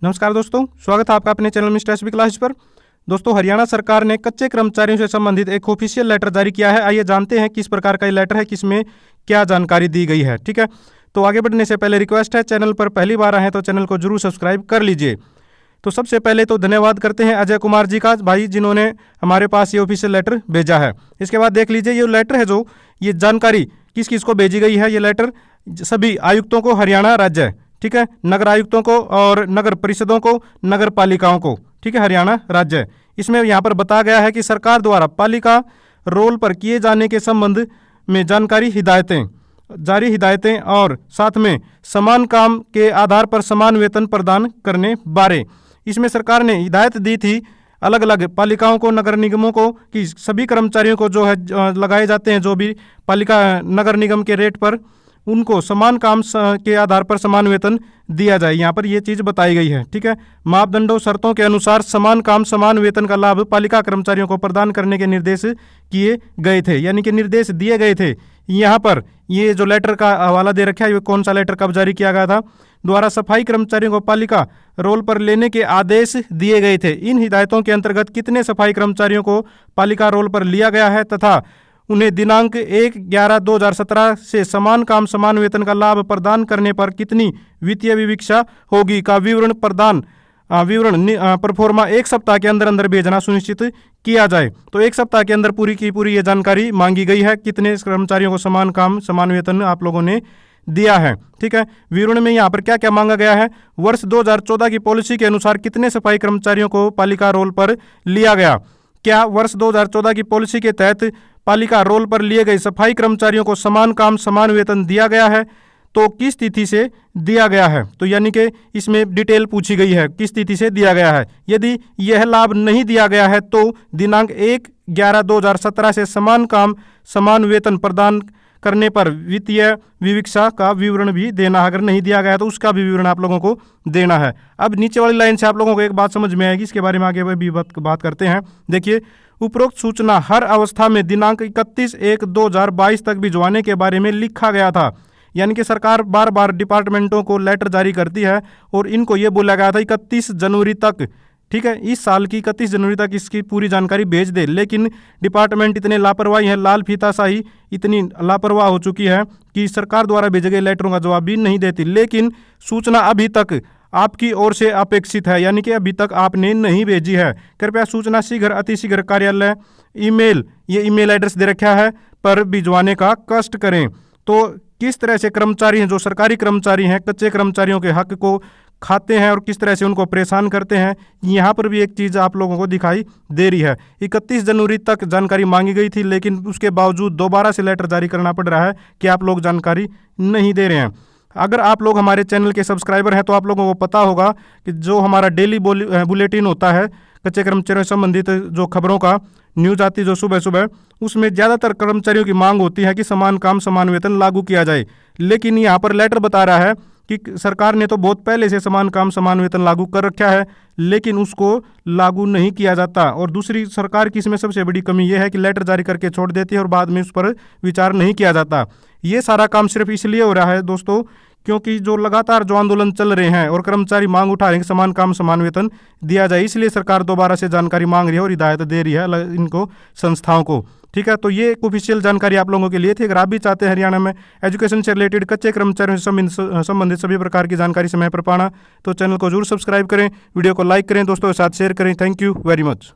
नमस्कार दोस्तों, स्वागत है आपका अपने चैनल मिस्टर एसबी क्लासेस पर। दोस्तों, हरियाणा सरकार ने कच्चे कर्मचारियों से संबंधित एक ऑफिशियल लेटर जारी किया है। आइए जानते हैं किस प्रकार का ये लेटर है, किसमें क्या जानकारी दी गई है। ठीक है, तो आगे बढ़ने से पहले रिक्वेस्ट है, चैनल पर पहली बार आए हैं तो चैनल को जरूर सब्सक्राइब कर लीजिए। तो सबसे पहले तो धन्यवाद करते हैं अजय कुमार जी का, भाई जिन्होंने हमारे पास ये ऑफिशियल लेटर भेजा है। इसके बाद देख लीजिए, ये लेटर है जो ये जानकारी किस किस को भेजी गई है। ये लेटर सभी आयुक्तों को, हरियाणा राज्य, ठीक है, नगर आयुक्तों को और नगर परिषदों को, नगर पालिकाओं को, ठीक है, हरियाणा राज्य। इसमें यहाँ पर बताया गया है कि सरकार द्वारा पालिका रोल पर किए जाने के संबंध में जानकारी, हिदायतें और साथ में समान काम के आधार पर समान वेतन प्रदान करने बारे। इसमें सरकार ने हिदायत दी थी अलग अलग पालिकाओं को, नगर निगमों को, कि सभी कर्मचारियों को जो है लगाए जाते हैं, जो भी पालिका नगर निगम के रेट पर, उनको समान काम के आधार पर समान वेतन दिया जाए। यहाँ पर यह चीज़ बताई गई है। ठीक है, मापदंडों शर्तों के अनुसार समान काम समान वेतन का लाभ पालिका कर्मचारियों को प्रदान करने के निर्देश किए गए थे, यानी कि निर्देश दिए गए थे। यहाँ पर ये जो लेटर का हवाला दे रखा है, ये कौन सा लेटर कब जारी किया गया था, द्वारा सफाई कर्मचारियों को पालिका रोल पर लेने के आदेश दिए गए थे। इन हिदायतों के अंतर्गत कितने सफाई कर्मचारियों को पालिका रोल पर लिया गया है तथा उन्हें दिनांक 1/11/2017 से समान काम समान वेतन का लाभ प्रदान करने पर कितनी वित्तीय विवक्षा होगी का विवरण परफॉर्मा 1 सप्ताह के अंदर अंदर भेजना सुनिश्चित किया जाए। तो 1 सप्ताह के अंदर पूरी की पूरी ये जानकारी मांगी गई है, कितने कर्मचारियों को समान काम समान वेतन आप लोगों ने दिया है। ठीक है, विवरण में यहाँ पर क्या क्या मांगा गया है, वर्ष 2014 की पॉलिसी के अनुसार कितने सफाई कर्मचारियों को पालिका रोल पर लिया गया, क्या वर्ष 2014 की पॉलिसी के तहत पालिका रोल पर लिए गए सफाई कर्मचारियों को समान काम समान वेतन दिया गया है, तो किस तिथि से दिया गया है। तो यानी कि इसमें डिटेल पूछी गई है, किस तिथि से दिया गया है। यदि यह लाभ नहीं दिया गया है तो दिनांक 1/11/2017 से समान काम समान वेतन प्रदान करने पर वित्तीय विवक्षा का विवरण भी देना है। अगर नहीं दिया गया तो उसका भी विवरण आप लोगों को देना है। अब नीचे वाली लाइन से आप लोगों को एक बात समझ में आएगी, इसके बारे में आगे भी बात करते हैं। देखिए, उपरोक्त सूचना हर अवस्था में दिनांक 31/1/2022 तक भिजवाने के बारे में लिखा गया था। यानी कि सरकार बार बार डिपार्टमेंटों को लेटर जारी करती है और इनको ये बोला गया था 31 जनवरी तक, ठीक है, इस साल की 31 जनवरी तक इसकी पूरी जानकारी भेज दे। लेकिन डिपार्टमेंट इतने लापरवाही है, लाल फीताशाही इतनी लापरवाह हो चुकी है कि सरकार द्वारा भेजे गए लेटरों का जवाब भी नहीं देती। लेकिन सूचना अभी तक आपकी ओर से अपेक्षित है, यानी कि अभी तक आपने नहीं भेजी है। कृपया सूचना शीघ्र अतिशीघ्र कार्यालय ये ईमेल एड्रेस दे रखा है पर भिजवाने का कष्ट करें। तो किस तरह से कर्मचारी हैं, जो सरकारी कर्मचारी हैं, कच्चे कर्मचारियों के हक को खाते हैं और किस तरह से उनको परेशान करते हैं, यहाँ पर भी एक चीज़ आप लोगों को दिखाई दे रही है। 31 जनवरी तक जानकारी मांगी गई थी, लेकिन उसके बावजूद दोबारा से लेटर जारी करना पड़ रहा है कि आप लोग जानकारी नहीं दे रहे हैं। अगर आप लोग हमारे चैनल के सब्सक्राइबर हैं तो आप लोगों को पता होगा कि जो हमारा डेली बुलेटिन होता है कच्चे कर्मचारियों से संबंधित जो खबरों का न्यूज आती है जो सुबह सुबह, उसमें ज़्यादातर कर्मचारियों की मांग होती है कि समान काम समान वेतन लागू किया जाए। लेकिन यहाँ पर लेटर बता रहा है कि सरकार ने तो बहुत पहले से समान काम समान वेतन लागू कर रखा है, लेकिन उसको लागू नहीं किया जाता। और दूसरी, सरकार की इसमें सबसे बड़ी कमी यह है कि लेटर जारी करके छोड़ देती है और बाद में उस पर विचार नहीं किया जाता। ये सारा काम सिर्फ इसलिए हो रहा है दोस्तों, क्योंकि जो लगातार जो आंदोलन चल रहे हैं और कर्मचारी मांग उठा रहे हैं कि समान काम समान वेतन दिया जाए, इसलिए सरकार दोबारा से जानकारी मांग रही है और हिदायत दे रही है इनको संस्थाओं को। ठीक है, तो ये एक ऑफिशियल जानकारी आप लोगों के लिए थी। अगर आप भी चाहते हैं हरियाणा में एजुकेशन से रिलेटेड कच्चे कर्मचारियों से संबंधित सभी प्रकार की जानकारी समय पर पाना, तो चैनल को जरूर सब्सक्राइब करें, वीडियो को लाइक करें, दोस्तों के साथ शेयर करें। Thank you very much.